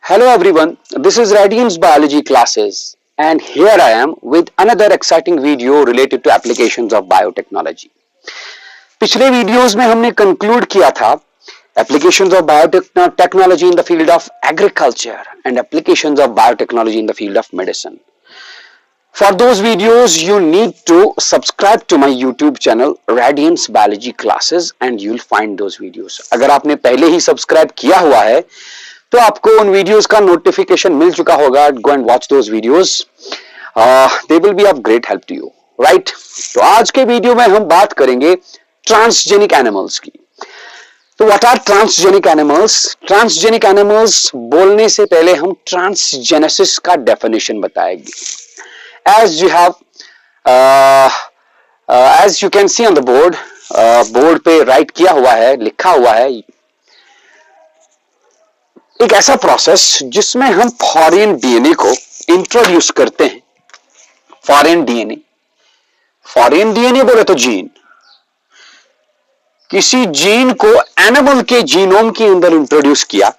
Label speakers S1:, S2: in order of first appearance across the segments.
S1: Hello everyone, this is Radiance Biology classes and here I am with another exciting video related to applications of biotechnology. पिछले videos में हमने conclude किया था applications of biotechnology in the field of agriculture and applications of biotechnology in the field of medicine. For those videos you need to subscribe to my YouTube channel Radiance Biology classes and you will find those videos. अगर आपने पहले ही subscribe किया हुआ है तो आपको उन videos का नोटिफिकेशन मिल चुका होगा. Go and watch those videos, they will be of great help to you, right. तो आज के वीडियो में हम बात करेंगे ट्रांसजेनिक एनिमल्स की. तो what are transgenic animals? Transgenic animals बोलने से पहले हम ट्रांसजेनेसिस का डेफिनेशन बताएंगे. As you have as you can see on the board, board पे राइट किया हुआ है, लिखा हुआ है, एक ऐसा प्रोसेस जिसमें हम फॉरेन डीएनए को इंट्रोड्यूस करते हैं. फॉरेन डीएनए बोले तो जीन. किसी जीन को एनिमल के जीनोम के अंदर इंट्रोड्यूस किया.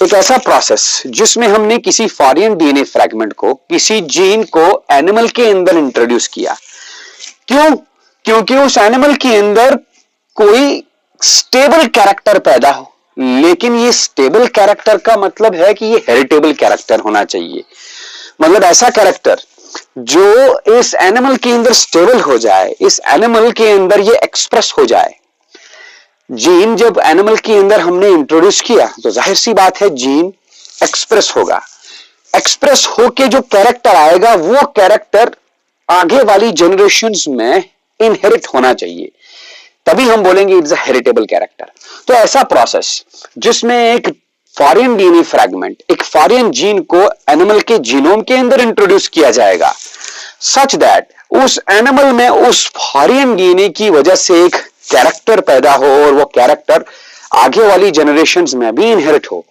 S1: एक ऐसा प्रोसेस जिसमें हमने किसी फॉरेन डीएनए फ्रैगमेंट को, किसी जीन को एनिमल के अंदर इंट्रोड्यूस किया. क्यों? क्योंकि उस एनिमल के अंदर कोई स्टेबल कैरेक्टर पैदा हो. लेकिन ये स्टेबल कैरेक्टर का मतलब है कि ये हेरिटेबल कैरेक्टर होना चाहिए. मतलब ऐसा कैरेक्टर जो इस एनिमल के अंदर स्टेबल हो जाए, इस एनिमल के अंदर ये एक्सप्रेस हो जाए. जीन जब एनिमल के अंदर हमने इंट्रोड्यूस किया तो जाहिर सी बात है जीन एक्सप्रेस होगा. एक्सप्रेस होके जो कैरेक्टर आएगा वो कैरेक्टर आगे वाली जनरेशंस में इनहेरिट होना चाहिए, तभी हम बोलेंगे इट्स अ हेरिटेबल कैरेक्टर. तो ऐसा प्रोसेस जिसमें एक फॉरेन डीएनए फ्रैगमेंट, एक फॉरेन जीन को एनिमल के जीनोम के अंदर इंट्रोड्यूस किया जाएगा सच दैट उस एनिमल में उस फॉरेन डीएनए की वजह से एक कैरेक्टर पैदा हो और वो कैरेक्टर आगे वाली जनरेशंस में भी इनहेरिट हो.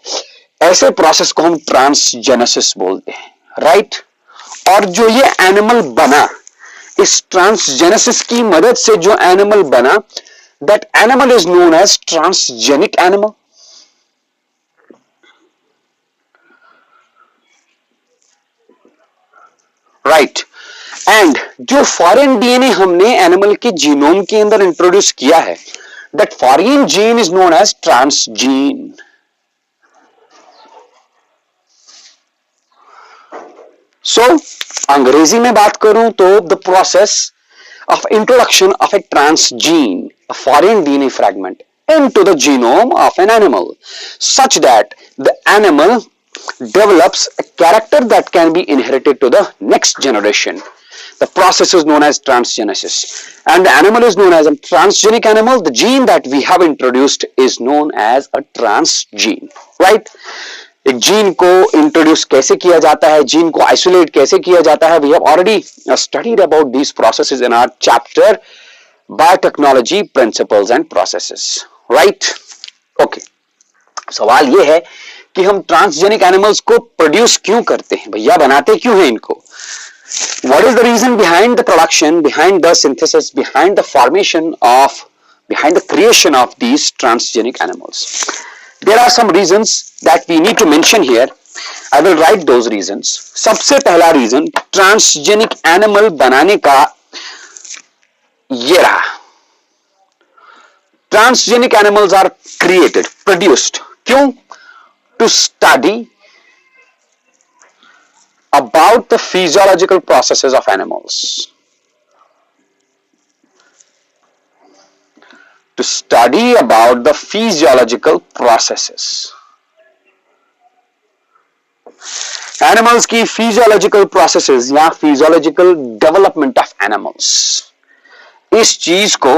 S1: ऐसे प्रोसेस को हम ट्रांसजेनेसिस बोलते हैं, राइट. और जो ये एनिमल बना, इस ट्रांसजेनेसिस की मदद से जो एनिमल बना, that animal is known as transgenic animal. Right. And जो फॉरेन डीएनए हमने एनिमल के जीनोम के अंदर इंट्रोड्यूस किया है, that foreign gene is known as transgene. So अंग्रेजी में बात करूं तो the process of introduction of a transgene, a foreign DNA fragment into the genome of an animal such that the animal develops a character that can be inherited to the next generation. The process is known as transgenesis and the animal is known as a transgenic animal. The gene that we have introduced is known as a transgene, right. एक gene को introduce कैसे किया जाता है, gene को isolate कैसे किया जाता है, we have already studied about these processes in our chapter biotechnology principles and processes, right. Okay, सवाल ये है कि हम ट्रांसजेनिक एनिमल्स को प्रोड्यूस क्यों करते हैं भैया, बनाते क्यों हैं इनको? What is the reason behind the production, behind the synthesis, behind the formation of, behind the creation of these transgenic animals? There are some reasons that we need to mention here. I will write those reasons. सबसे पहला reason transgenic animal बनाने का ये रहा. Transgenic animals are created, produced. क्यों? To study about the physiological processes of animals. To study about the physiological processes. Animals की physiological processes या physiological development of animals, इस चीज को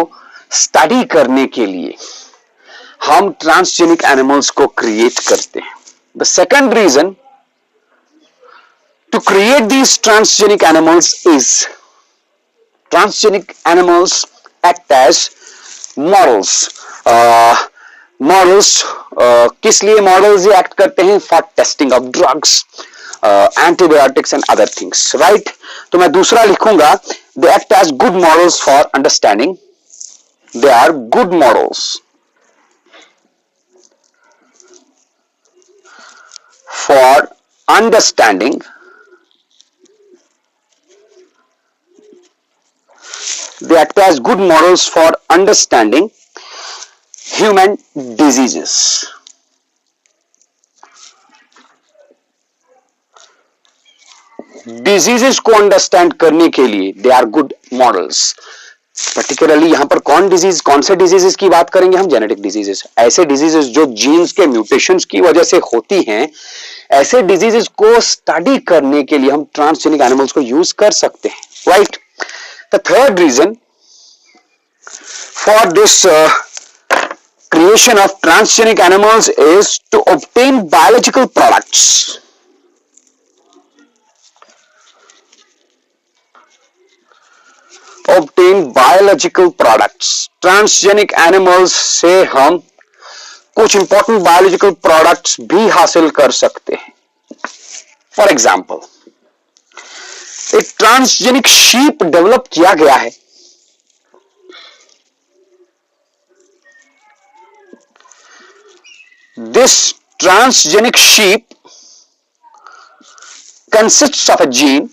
S1: स्टडी करने के लिए हम ट्रांसजेनिक एनिमल्स को क्रिएट करते हैं. The second reason to create these transgenic animals is transgenic animals act as models. Models किस लिए मॉडल्स ये एक्ट करते हैं? For testing of drugs, antibiotics and other things, right. तो मैं दूसरा लिखूंगा, they act as good models for understanding. They are good models for understanding human diseases. Diseases को अंडरस्टैंड करने के लिए they are good models. Particularly यहां पर कौन से डिजीजेस की बात करेंगे हम? Genetic diseases. ऐसे डिजीजेस जो जीन्स के म्यूटेशंस की वजह से होती हैं, ऐसे डिजीजेस को स्टडी करने के लिए हम ट्रांसजेनिक एनिमल्स को यूज कर सकते हैं. Right. The third reason for this creation of transgenic animals is to obtain biological products. Transgenic animals से हम कुछ इंपॉर्टेंट बायोलॉजिकल प्रोडक्ट्स भी हासिल कर सकते हैं. फॉर एग्जाम्पल, एक ट्रांसजेनिक शीप डेवलप किया गया है. This transgenic sheep consists of a gene.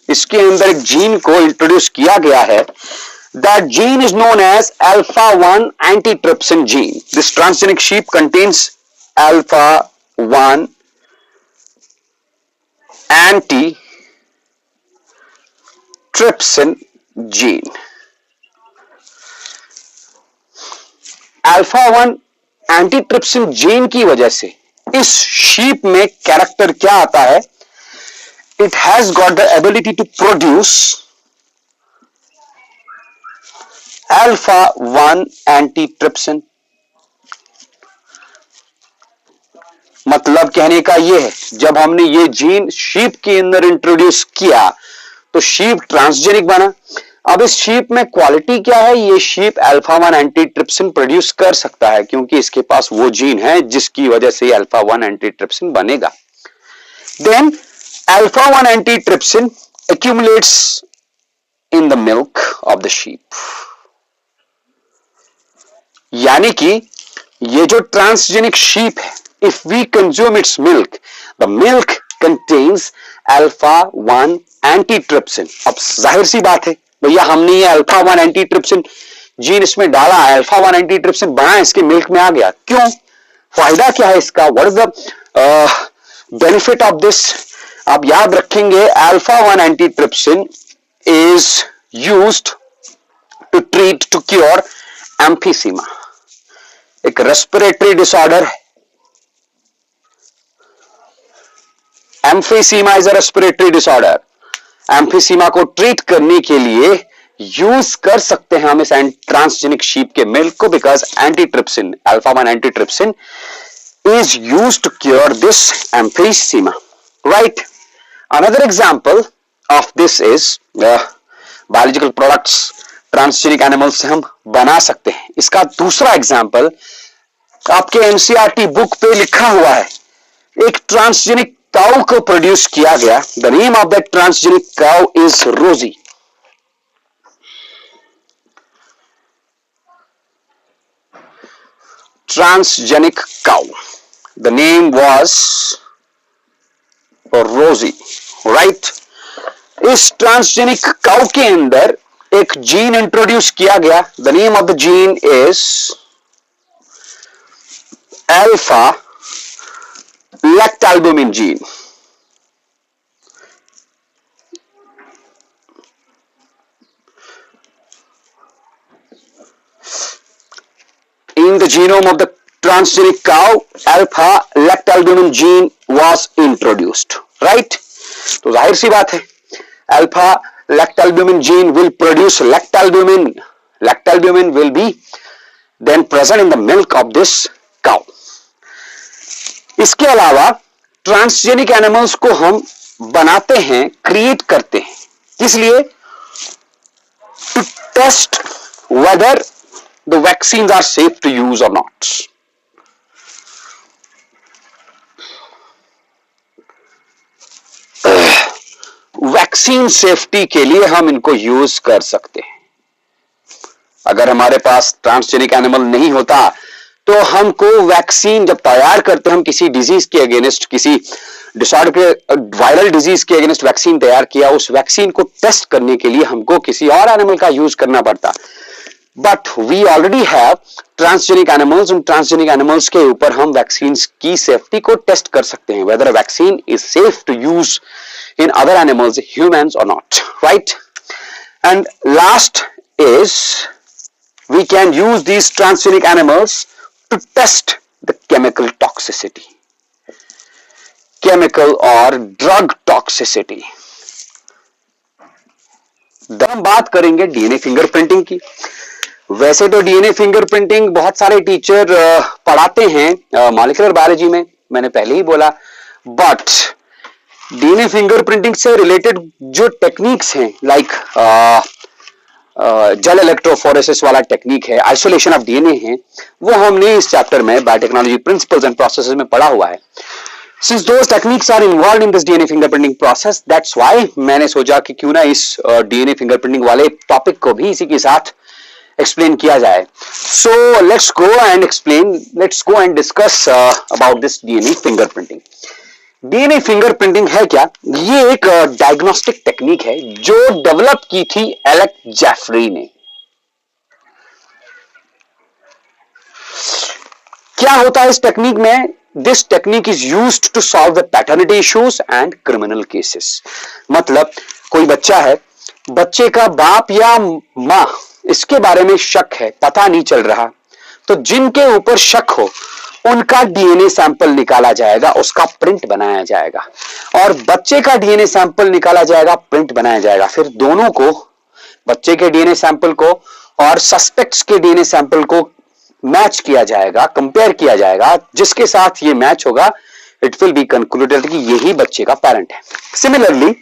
S1: इसके अंदर एक जीन को इंट्रोड्यूस किया गया है. That gene is known as alpha-1 antitrypsin gene. This transgenic sheep contains alpha-1 antitrypsin gene. Alpha-1 antitrypsin gene की वजह से इस शीप में कैरेक्टर क्या आता है? It has got the ability to produce alpha-1 antitrypsin. मतलब कहने का यह है, जब हमने ये जीन शीप के अंदर इंट्रोड्यूस किया तो शीप ट्रांसजेनिक बना. अब इस शीप में क्वालिटी क्या है? ये शीप alpha-1 एंटीट्रिप्सिन प्रोड्यूस कर सकता है क्योंकि इसके पास वो जीन है जिसकी वजह से alpha-1 एंटीट्रिप्सिन बनेगा. Then alpha-1 antitrypsin accumulates in the milk of the sheep. यानी कि ये जो ट्रांसजेनिक शीप है, if we consume its milk, the milk contains alpha-1 antitrypsin. अब जाहिर सी बात है भैया, हमने ये alpha-1 एंटीट्रिप्सिन जीन इसमें डाला, alpha-1 एंटीट्रिप्सिन बना, इसके मिल्क में आ गया. क्यों? फायदा क्या है इसका? What is the benefit of this? आप याद रखेंगे, alpha-1 antitrypsin is used to treat, to cure emphysema. एक रेस्पिरेटरी डिसऑर्डर है. Emphysema is a respiratory disorder. Emphysema को ट्रीट करने के लिए यूज कर सकते हैं हम इस ट्रांसजेनिक शीप के मिल्क को, because antitrypsin, alpha-1 antitrypsin is used to cure this emphysema. Right. Another example of this is biological products transgenic animals से हम बना सकते हैं. इसका दूसरा एग्जाम्पल आपके एनसीईआरटी बुक पे लिखा हुआ है. एक ट्रांसजेनिक काउ को प्रोड्यूस किया गया. The name of that transgenic cow is Rosie. Transgenic cow, the name was Rosie. Right. इस ट्रांसजेनिक काउ के अंदर एक जीन इंट्रोड्यूस किया गया. The name of the gene is alpha lactalbumin gene. In the genome of the transgenic cow, alpha lactalbumin gene was introduced. Right? तो जाहिर सी बात है, alpha lactalbumin gene will produce lactalbumin. Lactalbumin will be then present in the milk of this cow. इसके अलावा transgenic animals को हम बनाते हैं, क्रिएट करते हैं, इसलिए to test whether the vaccines are safe to use और नॉट. वैक्सीन सेफ्टी के लिए हम इनको यूज कर सकते हैं. अगर हमारे पास ट्रांसजेनिक एनिमल नहीं होता तो हमको वैक्सीन जब तैयार करते हैं, हम किसी डिजीज के अगेंस्ट, किसी डिसऑर्डर के, वायरल डिजीज के अगेंस्ट वैक्सीन तैयार किया, उस वैक्सीन को टेस्ट करने के लिए हमको किसी और एनिमल का यूज करना पड़ता। But we already have transgenic animals, उन ट्रांसजेनिक एनिमल्स के ऊपर हम वैक्सीन की सेफ्टी को टेस्ट कर सकते हैं, whether vaccine is safe to use in other animals, humans और not, right. And last is we can use these transgenic animals to test the chemical toxicity, chemical or drug toxicity। हम बात करेंगे DNA fingerprinting की। वैसे तो DNA fingerprinting बहुत सारे teacher पढ़ाते हैं मॉलिक्यूलर बायोलॉजी में, मैंने पहले ही बोला, बट डीएनए फिंगरप्रिंटिंग से रिलेटेड जो टेक्निक्स हैं, लाइक जेल इलेक्ट्रोफोरेसिस वाला टेक्निक है, आइसोलेशन ऑफ डीएनए है, वो हमने इस चैप्टर में बायोटेक्नोलॉजी प्रिंसिपल्स एंड प्रोसेसेस में पढ़ा हुआ है। Since those techniques are involved in this DNA fingerprinting process, that's why मैंने सोचा कि क्यों ना इस DNA fingerprinting वाले टॉपिक को भी इसी के साथ एक्सप्लेन किया जाए। So let's go and discuss about this DNA fingerprinting। DNA fingerprinting है क्या? ये एक डायग्नोस्टिक टेक्निक है जो डेवलप की थी एलेक जेफरी ने। क्या होता है इस टेक्निक में? This technique is used to solve the paternity issues and criminal cases. मतलब कोई बच्चा है, बच्चे का बाप या मां इसके बारे में शक है, पता नहीं चल रहा, तो जिनके ऊपर शक हो उनका डीएनए सैंपल निकाला जाएगा, उसका प्रिंट बनाया जाएगा, और बच्चे का डीएनए सैंपल निकाला जाएगा, प्रिंट बनाया जाएगा। फिर दोनों को, बच्चे के डीएनए सैंपल को और सस्पेक्ट्स के डीएनए सैंपल को मैच किया जाएगा, कंपेयर किया जाएगा, जिसके साथ ये मैच होगा इट विल बी कंक्लूडेड कि यही बच्चे का पेरेंट है। सिमिलरली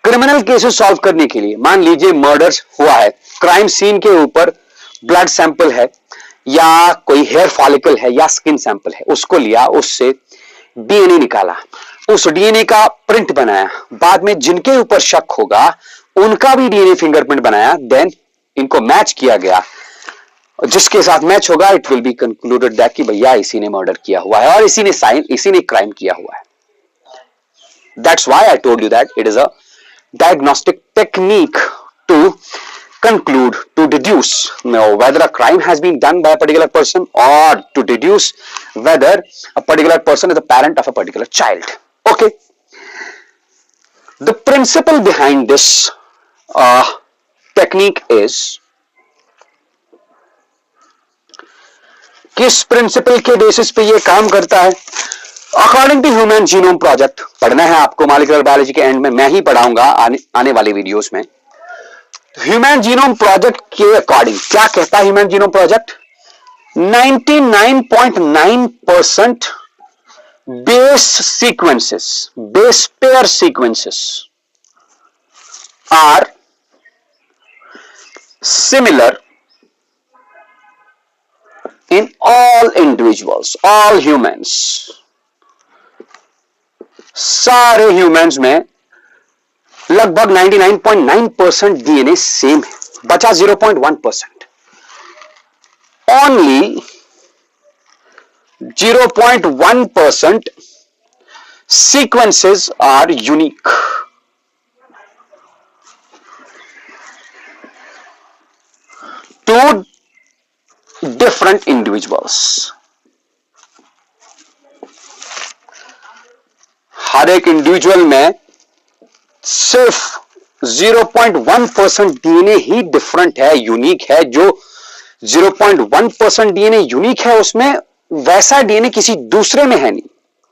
S1: क्रिमिनल केसेस सॉल्व करने के लिए, मान लीजिए मर्डर हुआ है, क्राइम सीन के ऊपर ब्लड सैंपल है या कोई हेयर फॉलिकल है या स्किन सैंपल है, उसको लिया, उससे डीएनए निकाला, उस डीएनए का प्रिंट बनाया, बाद में जिनके ऊपर शक होगा उनका भी डीएनए फिंगरप्रिंट बनाया, देन इनको मैच किया गया, जिसके साथ मैच होगा it will be concluded that कि भैया इसी ने मर्डर किया हुआ है और इसी ने क्राइम किया हुआ है। That's why I told you that it is a diagnostic technique to conclude, to deduce whether a crime has been done by a particular person or to deduce whether a particular person is a parent of a particular child. Okay. The principle behind this technique is, किस principle के basis पे ये काम करता है? According to human genome project, पढ़ना है आपको मॉलिक्यूलर बायोलॉजी के एंड में, मैं ही पढ़ाऊंगा आने वाले वीडियोस में। ह्यूमन जीनोम प्रोजेक्ट के अकॉर्डिंग क्या कहता है human genome project? 99.9% base sequences, base pair sequences are similar in all individuals, all humans. सारे ह्यूमंस में लगभग 99.9% डीएनए सेम है, बचा 0.1%। Only 0.1% sequences are unique. Two different individuals, हर एक इंडिविजुअल में सिर्फ 0.1% डीएनए ही डिफरेंट है, यूनिक है। जो 0.1% डीएनए यूनिक है उसमें वैसा डीएनए किसी दूसरे में है नहीं,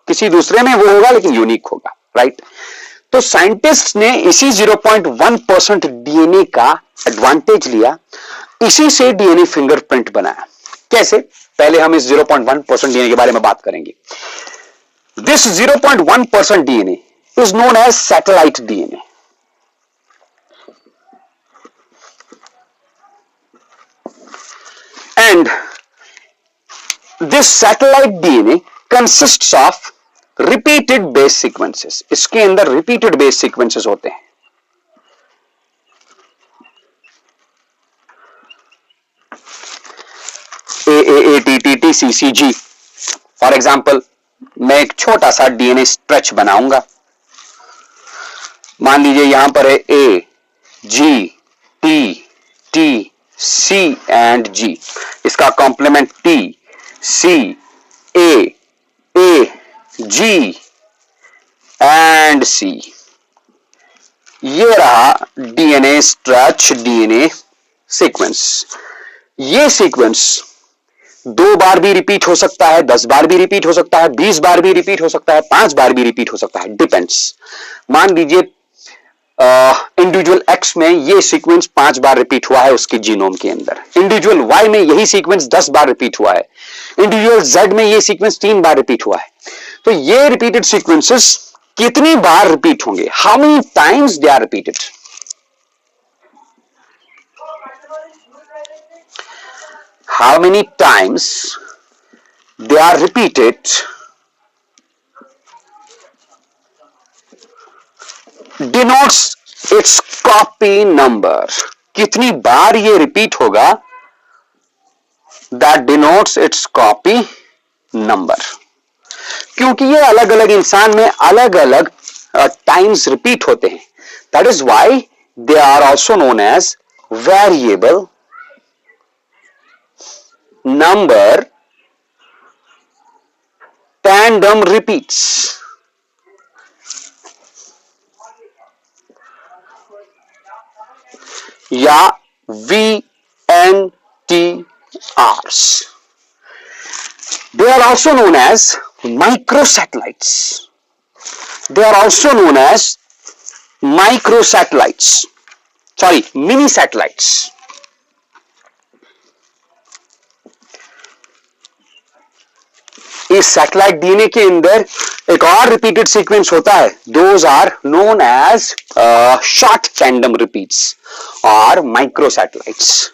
S1: किसी दूसरे में वो होगा लेकिन यूनिक होगा, राइट। तो साइंटिस्ट ने इसी 0.1% डीएनए का एडवांटेज लिया, इसी से डीएनए फिंगरप्रिंट बनाया। कैसे? पहले हम इस 0.1% डीएनए के बारे में बात करेंगे। This 0.1% DNA is known as satellite DNA. And this satellite DNA consists of repeated base sequences. इसके अंदर repeated base sequences होते हैं। A, T, T, T, C, C, G. For example, मैं एक छोटा सा डीएनए स्ट्रेच बनाऊंगा। मान लीजिए यहां पर है A, G, T, T, C and G. इसका complement T, C, A, G and C. ये रहा डीएनए स्ट्रेच, डीएनए सीक्वेंस। ये सीक्वेंस 2 बार भी रिपीट हो सकता है, 10 बार भी रिपीट हो सकता है, 20 बार भी रिपीट हो सकता है, 5 बार भी रिपीट हो सकता है, डिपेंड्स। मान लीजिए इंडिविजुअल एक्स में ये सीक्वेंस 5 बार रिपीट हुआ है उसके जीनोम के अंदर, इंडिविजुअल वाई में यही सीक्वेंस 10 बार रिपीट हुआ है, इंडिविजुअल जेड में ये सीक्वेंस 3 बार रिपीट हुआ है। तो ये रिपीटेड सीक्वेंसेस कितनी बार रिपीट होंगे, how many times they are repeated. How many times they are repeated denotes its copy number। कितनी बार ये रिपीट होगा, that denotes its copy number। क्योंकि ये अलग अलग इंसान में अलग अलग टाइम्स रिपीट होते हैं, that is why they are also known as variable number tandem repeats। या VNTRs। They are also known as microsatellites। They are also known as microsatellites, sorry, mini satellites। इस सैटेलाइट डीएनए के अंदर एक और repeated sequence होता है, those are known as short tandem repeats और micro satellites.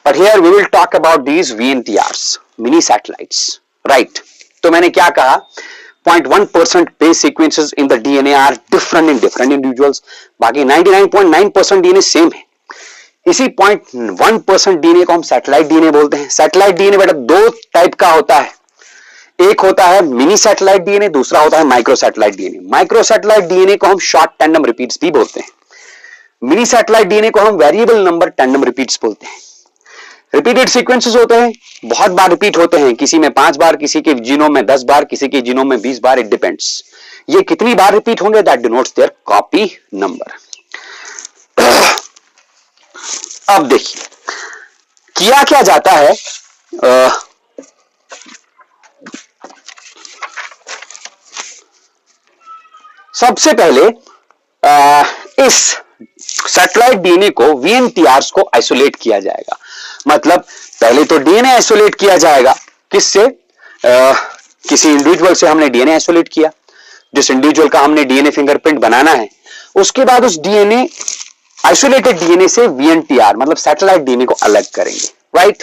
S1: But here we will talk about these VNTRs, mini satellites, right. तो मैंने क्या कहा, 0.1% base sequences in the DNA are different in different individuals, बाकी 99.9% DNA same है। इसी 0.1% DNA को हम सैटेलाइट डीएनए बोलते हैं। सैटेलाइट डीएनए बेटा 2 टाइप का होता है, एक होता है मिनी सैटेलाइट डीएनए, दूसरा होता है micro satellite DNA. Micro satellite DNA को हम शॉर्ट टैंडम रिपीट्स भी बोलते हैं, मिनी सैटेलाइट डीएनए को हम वेरिएबल नंबर टैंडम रिपीट्स बोलते हैं। रिपीटेड सीक्वेंसेस होते हैं, बहुत बार रिपीट होते हैं, किसी में 5 बार, किसी के जीनोम में 10 बार, किसी के जीनोम में 20 बार, इट डिपेंड्स। ये कितनी बार रिपीट होंगे, that denotes their copy number. अब देखिए किया क्या जाता है, सबसे पहले इस सैटेलाइट डीएनए को, VNTRs को आइसोलेट किया जाएगा। मतलब पहले तो डीएनए आइसोलेट किया जाएगा, किससे, किसी इंडिविजुअल से हमने डीएनए आइसोलेट किया, जिस इंडिविजुअल का हमने डीएनए फिंगरप्रिंट बनाना है। उसके बाद उस डीएनए, आइसोलेटेड डीएनए से VNTR मतलब सैटेलाइट डीएनए को अलग करेंगे, right.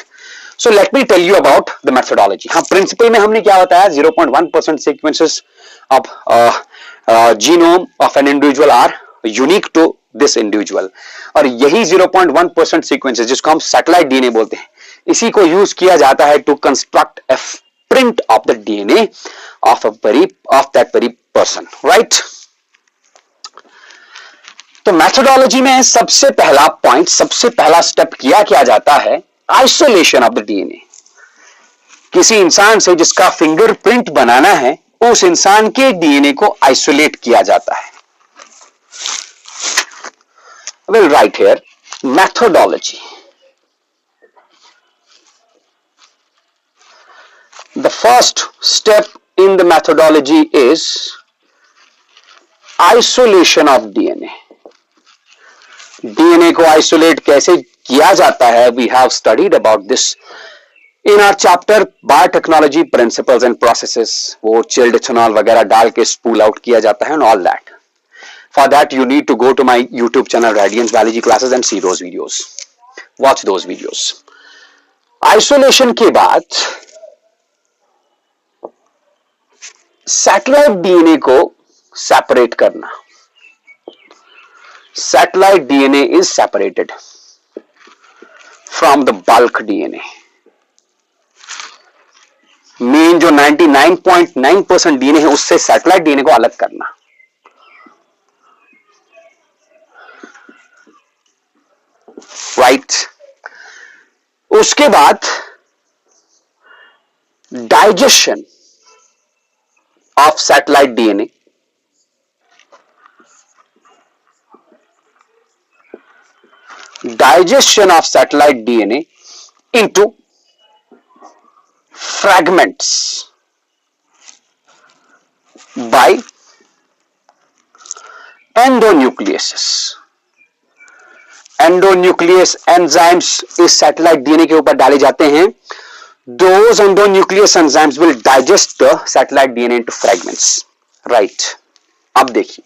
S1: So let me tell you about the methodology. हाँ, प्रिंसिपल में हमने क्या बताया, 0.1% sequences of genome of an individual are unique to this individual, और यही 0.1% सीक्वेंसेस जिसको हम सैटेलाइट डीएनए बोलते हैं, इसी को यूज किया जाता है to construct a print of the DNA of that very person, right. तो मेथोडोलॉजी में सबसे पहला पॉइंट, सबसे पहला स्टेप क्या जाता है, आइसोलेशन ऑफ द डीएनए। किसी इंसान से जिसका फिंगरप्रिंट बनाना है, उस इंसान के डीएनए को आइसोलेट किया जाता है। We'll write here methodology. The first step in the methodology is isolation of DNA. DNA को आइसोलेट कैसे किया जाता है, we have studied about this in our chapter biotechnology principles and processes. वो चिल्ड इथेनॉल वगैरह डाल के स्पूल आउट किया जाता है, and all that. For that you need to go to my YouTube channel Radiance Biology classes and see those videos. Watch those videos. Isolation के बाद satellite DNA को सेपरेट करना। Satellite DNA is separated from the bulk DNA. Main लेकिन जो 99.9% DNA है उससे satellite DNA को अलग करना। राइट। उसके बाद digestion of satellite DNA, digestion of satellite DNA into fragments by endonucleases. Endonuclease enzymes इस सैटेलाइट डीएनए के ऊपर डाले जाते हैं। Those endonuclease enzymes will digest the satellite DNA into fragments. Right. अब देखिए,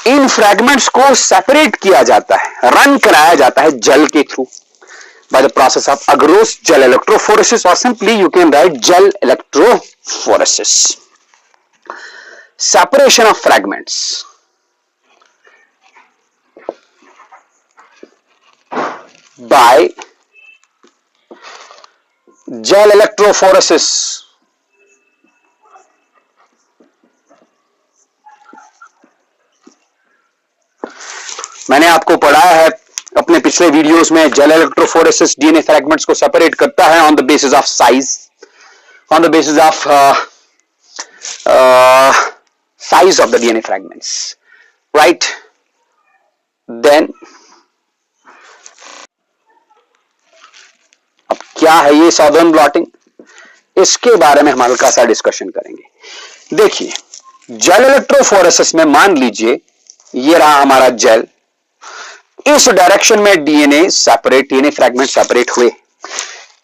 S1: इन फ्रैगमेंट्स को सेपरेट किया जाता है, रन कराया जाता है जल के through by the process of agarose gel electrophoresis, or simply you can write gel electrophoresis. Separation of fragments by gel electrophoresis मैंने आपको पढ़ाया है अपने पिछले वीडियोस में। जेल इलेक्ट्रोफोरेसिस डीएनए फ्रैगमेंट्स को सेपरेट करता है on the basis of size, on the basis of size of the DNA fragments, right. Then अब क्या है ये साउदर्न ब्लॉटिंग, इसके बारे में हम हल्का सा डिस्कशन करेंगे। देखिए, जेल इलेक्ट्रोफोरेसिस में मान लीजिए ये रहा हमारा जेल, इस डायरेक्शन में डीएनए फ्रैगमेंट सेपरेट हुए।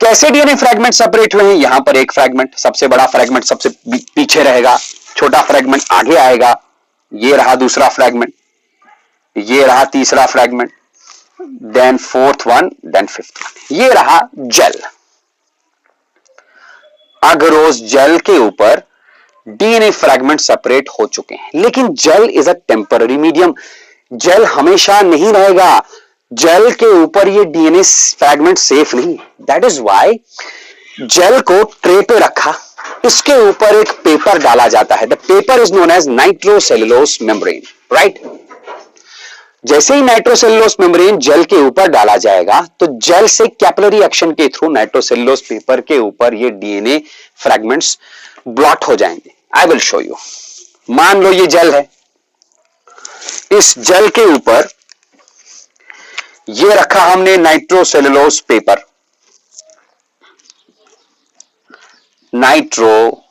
S1: कैसे डीएनए फ्रैगमेंट सेपरेट हुए हैं? यहां पर एक फ्रैगमेंट, सबसे बड़ा फ्रैगमेंट सबसे पीछे रहेगा, छोटा फ्रैगमेंट आगे आएगा। ये रहा दूसरा फ्रैगमेंट, ये रहा तीसरा fragment, then fourth one, then fifth one. ये रहा जेल। अगरोस जेल के ऊपर डीएनए फ्रैगमेंट सेपरेट हो चुके हैं, लेकिन gel is a temporary medium. Gel हमेशा नहीं रहेगा, जेल के ऊपर ये डीएनए फ्रैगमेंट सेफ नहीं। दैट इज वाई जेल को ट्रे पे रखा, इसके ऊपर एक पेपर डाला जाता है। The paper is known as nitrocellulose membrane, right. जैसे ही नाइट्रोसेलुलोज मेम्ब्रेन जेल के ऊपर डाला जाएगा तो जेल से कैपिलरी एक्शन के थ्रू नाइट्रोसेलुलोज पेपर के ऊपर ये डीएनए फ्रैगमेंट्स ब्लॉट हो जाएंगे। I will show you. मान लो ये जेल है, इस जेल के ऊपर ये रखा हमने नाइट्रोसेलुलोज पेपर, नाइट्रोसेलुलोज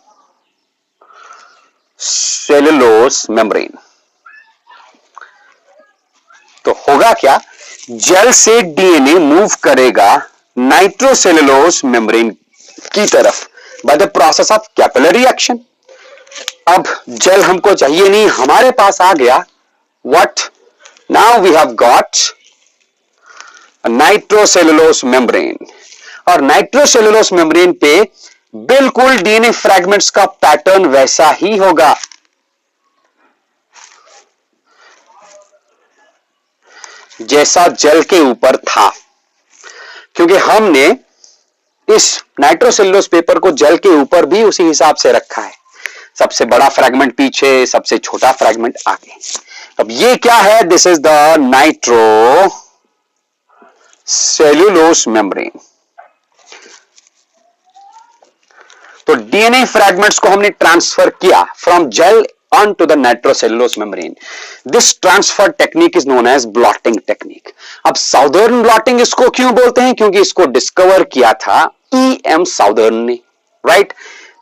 S1: मेम्ब्रेन। तो होगा क्या, जेल से डीएनए मूव करेगा नाइट्रोसेलुलोज मेम्ब्रेन की तरफ by the process of capillary action. अब जेल हमको चाहिए नहीं, हमारे पास आ गया what now we have got a nitrocellulose membrane, और नाइट्रोसेलुलोज मेम्ब्रेन पे बिल्कुल डीएनए फ्रैगमेंट्स का पैटर्न वैसा ही होगा। जैसा जेल के ऊपर था, क्योंकि हमने इस नाइट्रोसेलुलोज पेपर को जेल के ऊपर भी उसी हिसाब से रखा है। सबसे बड़ा फ्रैगमेंट पीछे, सबसे छोटा फ्रैगमेंट आगे। अब ये क्या है? This is the nitrocellulose membrane. तो डीएनए फ्रैगमेंट्स को हमने ट्रांसफर किया from gel on to the nitrocellulose membrane. This transfer technique is known as blotting technique. अब साउदर्न ब्लॉटिंग इसको क्यों बोलते हैं? क्योंकि इसको डिस्कवर किया था E.M. साउदर्न ने, right?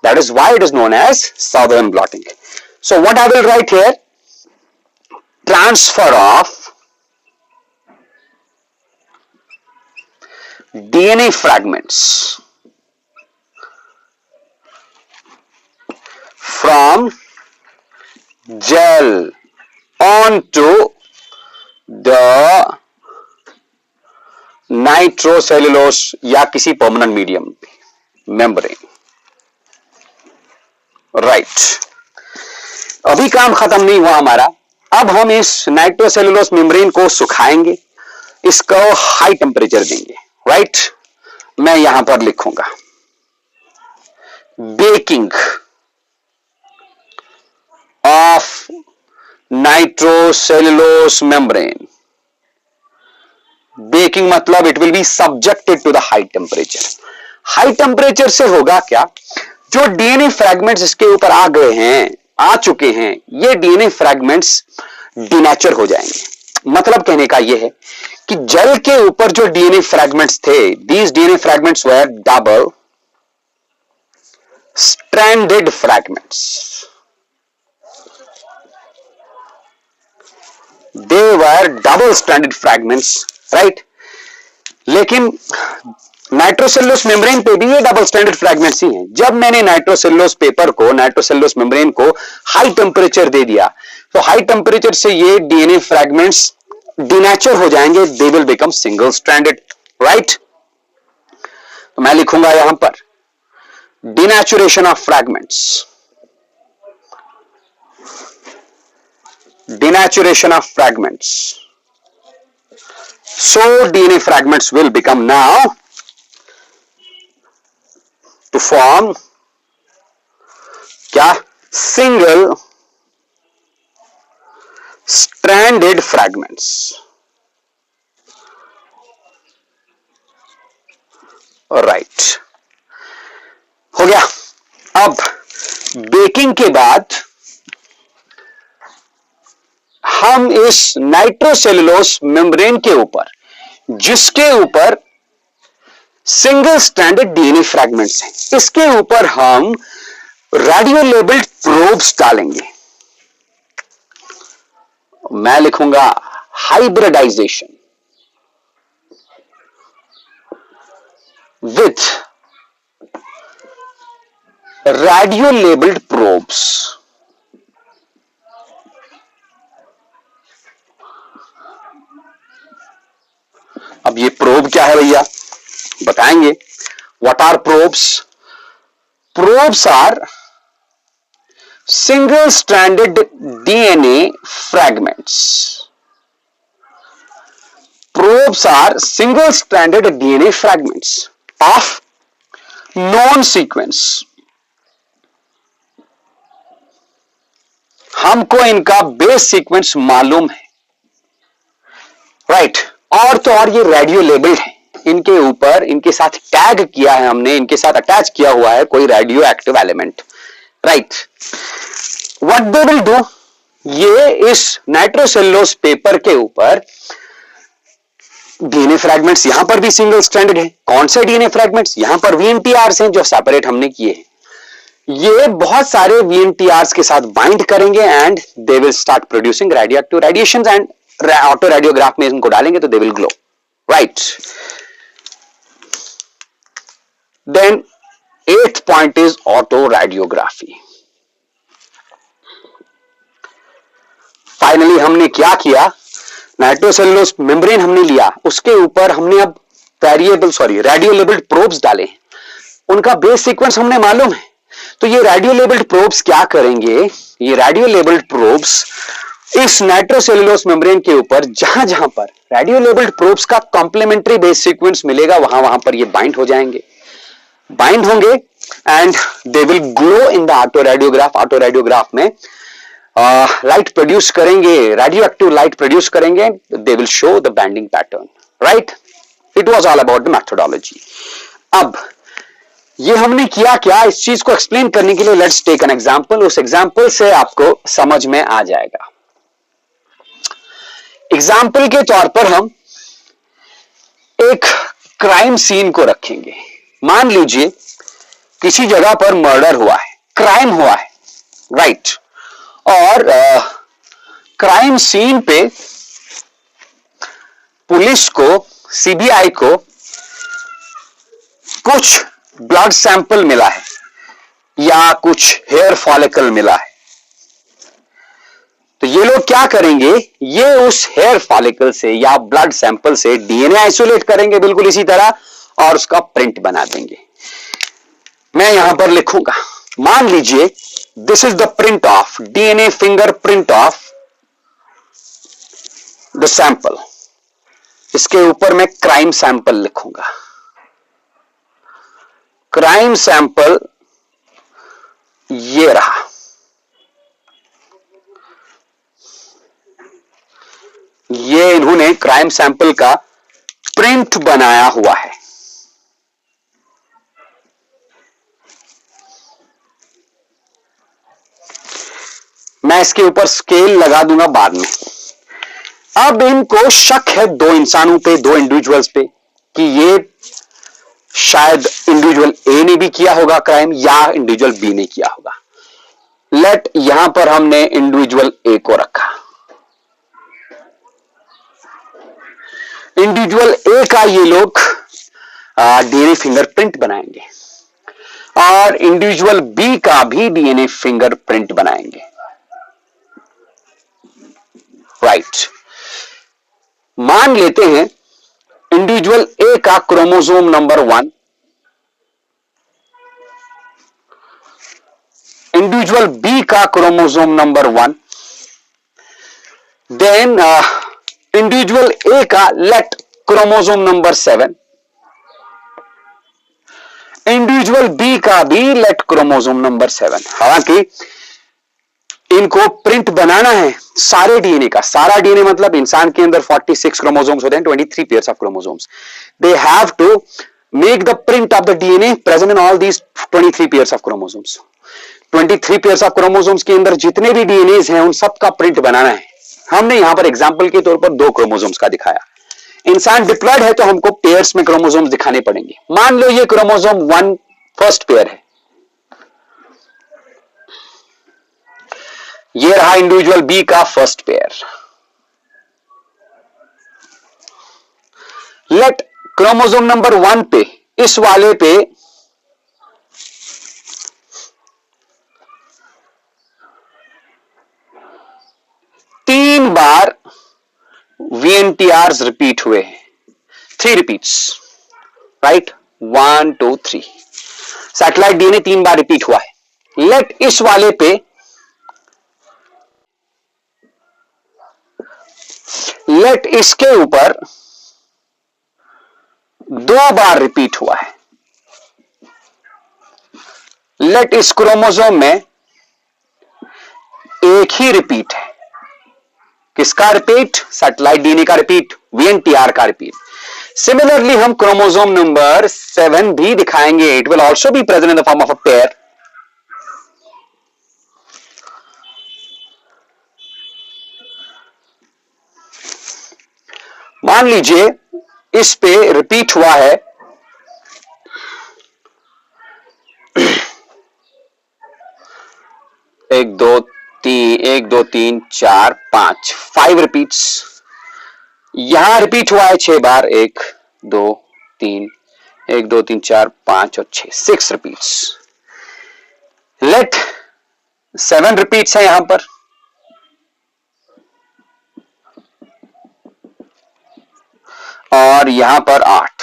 S1: That is why it is known as southern blotting. So what I will write here? Transfer of DNA fragments from gel onto the nitrocellulose या किसी permanent medium membrane. राइट। अभी काम खत्म नहीं हुआ हमारा। अब हम इस नाइट्रोसेलुलोज मेम्ब्रेन को सुखाएंगे, इसको हाई टेम्परेचर देंगे, राइट। मैं यहां पर लिखूंगा baking of nitrocellulose membrane. Baking मतलब it will be subjected to the high temperature. High temperature से होगा क्या, जो डीएनए फ्रैगमेंट्स इसके ऊपर आ गए हैं, आ चुके हैं, ये डीएनए फ्रैगमेंट्स डिनेचर हो जाएंगे। मतलब कहने का यह है कि जल के ऊपर जो डीएनए फ्रैगमेंट्स थे, these DNA fragments were double stranded fragments. They were double stranded fragments, right. लेकिन नाइट्रोसेल्युलोस मेम्ब्रेन पे भी ये डबल स्टैंडर्ड फ्रैगमेंट्स ही हैं। जब मैंने नाइट्रोसेल्युलोस पेपर को, नाइट्रोसेल्युलोस मेम्ब्रेन को हाई टेम्परेचर दे दिया, तो हाई टेम्परेचर से ये डीएनए फ्रैगमेंट्स डिनेचर हो जाएंगे, they will become single stranded, right. तो मैं लिखूंगा यहां पर denaturation of fragments, denaturation of fragments. So DNA fragments will become now to form क्या, single stranded fragments. Right. हो गया। अब बेकिंग के बाद हम इस नाइट्रोसेल्युलोस मेम्ब्रेन के ऊपर, जिसके ऊपर सिंगल स्ट्रैंडेड डीएनए फ्रैगमेंट्स हैं, इसके ऊपर हम रेडियो लेबल्ड प्रोब्स डालेंगे। मैं लिखूंगा hybridization with radio labelled probes. अब ये प्रोब क्या है भैया, बताएंगे। What are probes? Probes are single stranded DNA fragments. Probes are single stranded DNA fragments of known sequence. हमको इनका बेस सीक्वेंस मालूम है, राइट। और तो और ये रेडियो लेबल्ड है, इनके ऊपर, इनके साथ टैग किया है हमने, इनके साथ अटैच किया हुआ है कोई radio active element, right. What they will do, ये इस नाइट्रोसेल्युलोस पेपर के ऊपर डीएनए फ्रैगमेंट्स, यहां पर भी सिंगल स्ट्रैंडेड है। कौन से डीएनए फ्रैगमेंट्स? यहां पर वीएनटीआरस हैं जो सेपरेट हमने किए हैं। ये बहुत सारे वीएनटीआरस के साथ बाइंड करेंगे and they will start producing radioactive radiations, and autoradiograph में इनको डालेंगे तो they will glow, right. Then 8th point is autoradiography. Finally हमने क्या किया, नाइट्रोसेल्युलोस मेम्ब्रेन हमने लिया, उसके ऊपर हमने अब रेडियो लेबल्ड प्रोब्स डाले। उनका बेस सीक्वेंस हमने मालूम है, तो ये रेडियो लेबल्ड प्रोब्स क्या करेंगे, ये रेडियो लेबल्ड प्रोब्स इस नाइट्रोसेल्युलोस मेम्ब्रेन के ऊपर जहां जहां पर रेडियो लेबल्ड प्रोब्स का कॉम्प्लीमेंट्री बेस सीक्वेंस मिलेगा, वहां वहां पर ये बाइंड हो जाएंगे, बाइंड होंगे and they will glow in the autoradiograph. Autoradiograph में लाइट प्रोड्यूस करेंगे, रेडियो एक्टिव लाइट प्रोड्यूस करेंगे, they will show the banding pattern, right. It was all about the methodology. अब ये हमने किया क्या, इस चीज को एक्सप्लेन करने के लिए लेट्स टेक एन एग्जांपल। उस एग्जांपल से आपको समझ में आ जाएगा। एग्जाम्पल के तौर पर हम एक क्राइम सीन को रखेंगे। मान लीजिए किसी जगह पर मर्डर हुआ है, क्राइम हुआ है, राइट। और क्राइम सीन पे पुलिस को, सीबीआई को कुछ ब्लड सैंपल मिला है या कुछ हेयर फॉलिकल मिला है। तो ये लोग क्या करेंगे, ये उस हेयर फॉलिकल से या ब्लड सैंपल से डीएनए आइसोलेट करेंगे बिल्कुल इसी तरह, और उसका प्रिंट बना देंगे। मैं यहां पर लिखूंगा, मान लीजिए this is the print of DNA fingerprint of the sample. इसके ऊपर मैं क्राइम सैंपल लिखूंगा। क्राइम सैंपल ये रहा, ये इन्होंने क्राइम सैंपल का प्रिंट बनाया हुआ है। मैं इसके ऊपर स्केल लगा दूंगा बाद में। अब इनको शक है दो इंसानों पे, दो इंडिविजुअल्स पे, कि ये शायद इंडिविजुअल ए ने भी किया होगा क्राइम या इंडिविजुअल बी ने किया होगा। लेट यहां पर हमने इंडिविजुअल ए को रखा। इंडिविजुअल ए का ये लोग डीएनए फिंगरप्रिंट बनाएंगे और इंडिविजुअल बी का भी डीएनए फिंगरप्रिंट बनाएंगे। राइट, मान लेते हैं इंडिविजुअल ए का क्रोमोसोम नंबर 1, इंडिविजुअल बी का chromosome number 1, then individual A का let chromosome number 7, individual B का भी लेट क्रोमोसोम नंबर 7। हालांकि इनको प्रिंट बनाना है सारे डीएनए का। सारा डीएनए मतलब इंसान के अंदर 46 क्रोमोसोम्स होते हैं, 23 pairs of chromosomes. They have to make the print of the DNA present in all these 23 pairs of chromosomes. 23 pairs of chromosomes के अंदर जितने भी डीएनए हैं उन सब का प्रिंट बनाना है। हमने यहां पर एग्जाम्पल के तौर पर 2 क्रोमोसोम्स का दिखाया। इंसान डिप्लॉयड है तो हमको पेयर्स में क्रोमोसोम्स दिखाने पड़ेंगे। मान लो ये क्रोमोसोम 1 फर्स्ट पेयर है, ये रहा इंडिविजुअल बी का first pair. Let chromosome number 1 पे, इस वाले पे तीन बार VNTRs रिपीट हुए हैं, 3 रिपीट्स, राइट, 1 2 3। सैटेलाइट डीएनए 3 बार रिपीट हुआ है। लेट इस वाले पे लेट इसके ऊपर 2 बार रिपीट हुआ है। लेट इस क्रोमोसोम में एक ही रिपीट है। किसका रिपीट? सैटेलाइट डीएनए का रिपीट, VNTR का रिपीट। सिमिलरली हम क्रोमोसोम नंबर 7 भी दिखाएंगे। It will also be present in the form of a pair. मान लीजिए इस पे रिपीट हुआ है 1 2 3 4 5 5 रिपीट्स। यहां रिपीट हुआ है 6 बार, 1 2 3 1 2 3 4 5 और 6 रिपीट्स। लेट 7 रिपीट्स है यहां पर। और यहां पर 8।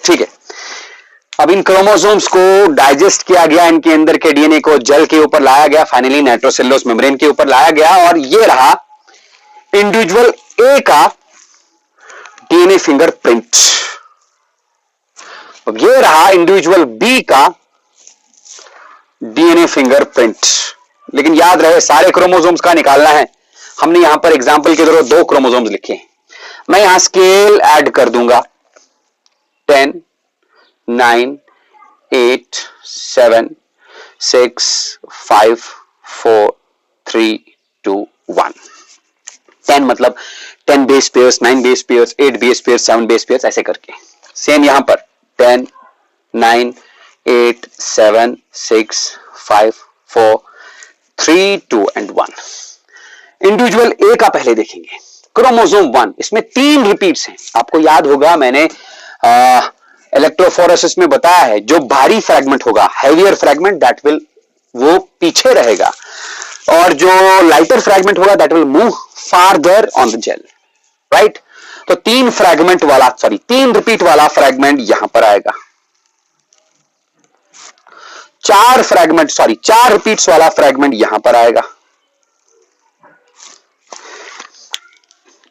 S1: ठीक है, अब इन क्रोमोसोम्स को डाइजेस्ट किया गया, इनके अंदर के डीएनए को जल के ऊपर लाया गया, फाइनली नाइट्रोसेलुलोज मेम्ब्रेन के ऊपर लाया गया और ये रहा इंडिविजुअल ए का डीएनए फिंगरप्रिंट। अब ये रहा इंडिविजुअल बी का डीएनए फिंगरप्रिंट। लेकिन याद रहे सारे क्रोमोसोम्स का निकालना है। हमने यहां पर एग्जांपल के तौर 2 क्रोमोसोम्स लिखे हैं। मैं यहां स्केल ऐड कर दूंगा, 10 9 8 7 6 5 4 3 2 1। 10 मतलब 10 base pairs, 9 base pairs, 8 base pairs, 7 base pairs, ऐसे करके। सेम यहां पर 10 9 8 7 6 5 4 3 2 एंड 1। इंडिविजुअल ए का पहले देखेंगे, क्रोमोसोम 1, इसमें 3 रिपीट्स हैं। आपको याद होगा मैंने इलेक्ट्रोफोरेसिस में बताया है, जो भारी फ्रैगमेंट होगा, हैवियर फ्रैगमेंट, दैट विल वो पीछे रहेगा और जो लाइटर फ्रैगमेंट होगा that will move farther on the gel, right. तो 3 रिपीट वाला फ्रैगमेंट यहां पर आएगा। 4 रिपीट्स वाला फ्रैगमेंट यहां पर आएगा।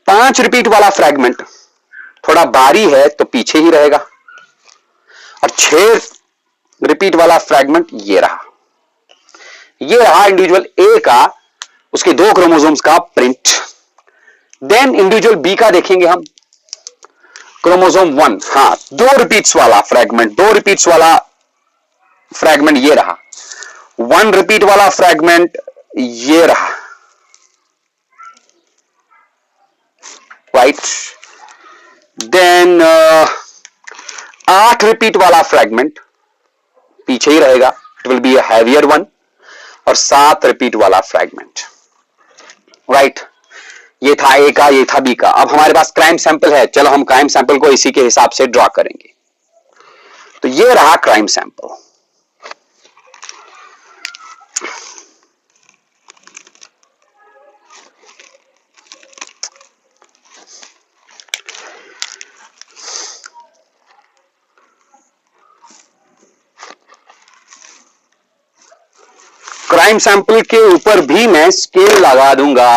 S1: 5 रिपीट वाला फ्रैगमेंट थोड़ा भारी है तो पीछे ही रहेगा। और 6 रिपीट वाला फ्रैगमेंट ये रहा इंडिविजुअल ए का, उसके 2 क्रोमोसोम्स का प्रिंट। देन इंडिविजुअल बी का देखेंगे हम, क्रोमोसोम 1, हाँ 2 रिपीट्स वाला फ्रैगमेंट, 2 रिपीट्स वाला फ्रैगमेंट ये रहा, 1 रिपीट वाला फ्रैगमेंट ये रहा, राइट। देन 8 रिपीट वाला फ्रैगमेंट पीछे ही रहेगा, it will be a heavier one. और 7 रिपीट वाला फ्रैगमेंट, राइट। ये था ए का, ये था बी का। अब हमारे पास क्राइम सैंपल है, चलो हम क्राइम सैंपल को इसी के हिसाब से ड्रॉ करेंगे। तो ये रहा क्राइम सैंपल। क्राइम सैंपल के ऊपर भी मैं स्केल लगा दूंगा।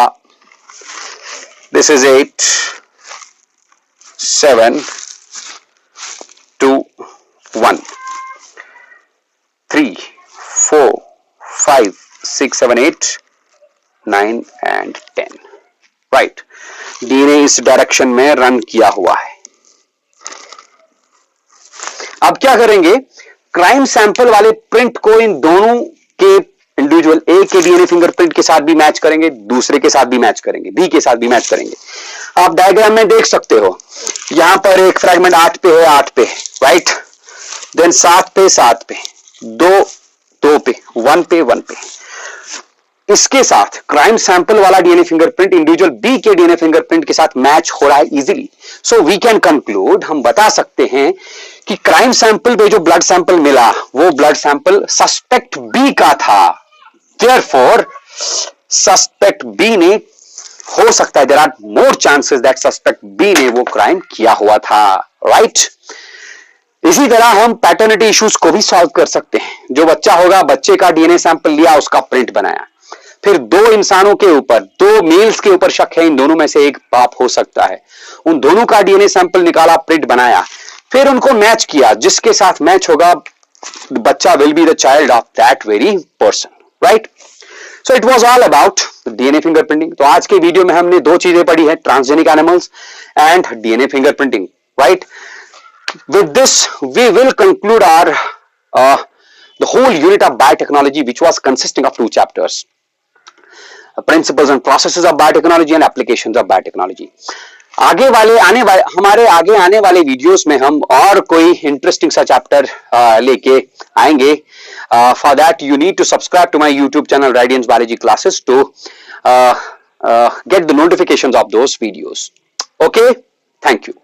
S1: This is 8, 7, 2, 1, 3, 4, 5, 6, 7, 8, 9 and 10, right. DNA इस डायरेक्शन में रन किया हुआ है। अब क्या करेंगे, क्राइम सैंपल वाले प्रिंट को इन दोनों के इंडिविजुअल ए के डीएनए फिंगरप्रिंट के साथ भी मैच करेंगे, दूसरे के साथ भी मैच करेंगे, बी के साथ भी मैच करेंगे। आप डायग्राम में देख सकते हो, यहां पर एक फ्रैगमेंट 8 पे है, 8 पे, राइट। देन 7 पे, 7 पे, 2 पे, 1 पे, 1 पे। इसके साथ क्राइम सैंपल वाला डीएनए फिंगरप्रिंट इंडिविजुअल बी के डीएनए फिंगरप्रिंट के साथ मैच हो रहा है easily. So we can conclude, हम बता सकते हैं कि क्राइम सैंपल पे जो ब्लड सैंपल मिला वो ब्लड सैंपल सस्पेक्ट बी का था। देयरफॉर सस्पेक्ट बी ने, हो सकता है, there are more chances that suspect B ने वो क्राइम किया हुआ था, राइट। इसी तरह हम पैटर्निटी इश्यूज को भी सॉल्व कर सकते हैं। जो बच्चा होगा, बच्चे का डीएनए सैंपल लिया, उसका प्रिंट बनाया, फिर 2 इंसानों के ऊपर, 2 मेल्स के ऊपर शक है, इन दोनों में से एक बाप हो सकता है, उन दोनों का डीएनए सैंपल निकाला, प्रिंट बनाया, फिर उनको मैच किया, जिसके साथ मैच होगा बच्चा will be the child of that very person, right. So it was all about DNA fingerprinting. तो आज के वीडियो में हमने 2 चीजें पढ़ी है, transgenic animals and DNA fingerprinting, right. With this, we will conclude our the whole unit of biotechnology, which was consisting of 2 chapters: principles and processes of biotechnology and applications of biotechnology. हमारे आगे आने वाले videos में हम और कोई interesting सा chapter लेके आएंगे। For that you need to subscribe to my YouTube channel Radiance Biology Classes to get the notifications of those videos. Okay, thank you.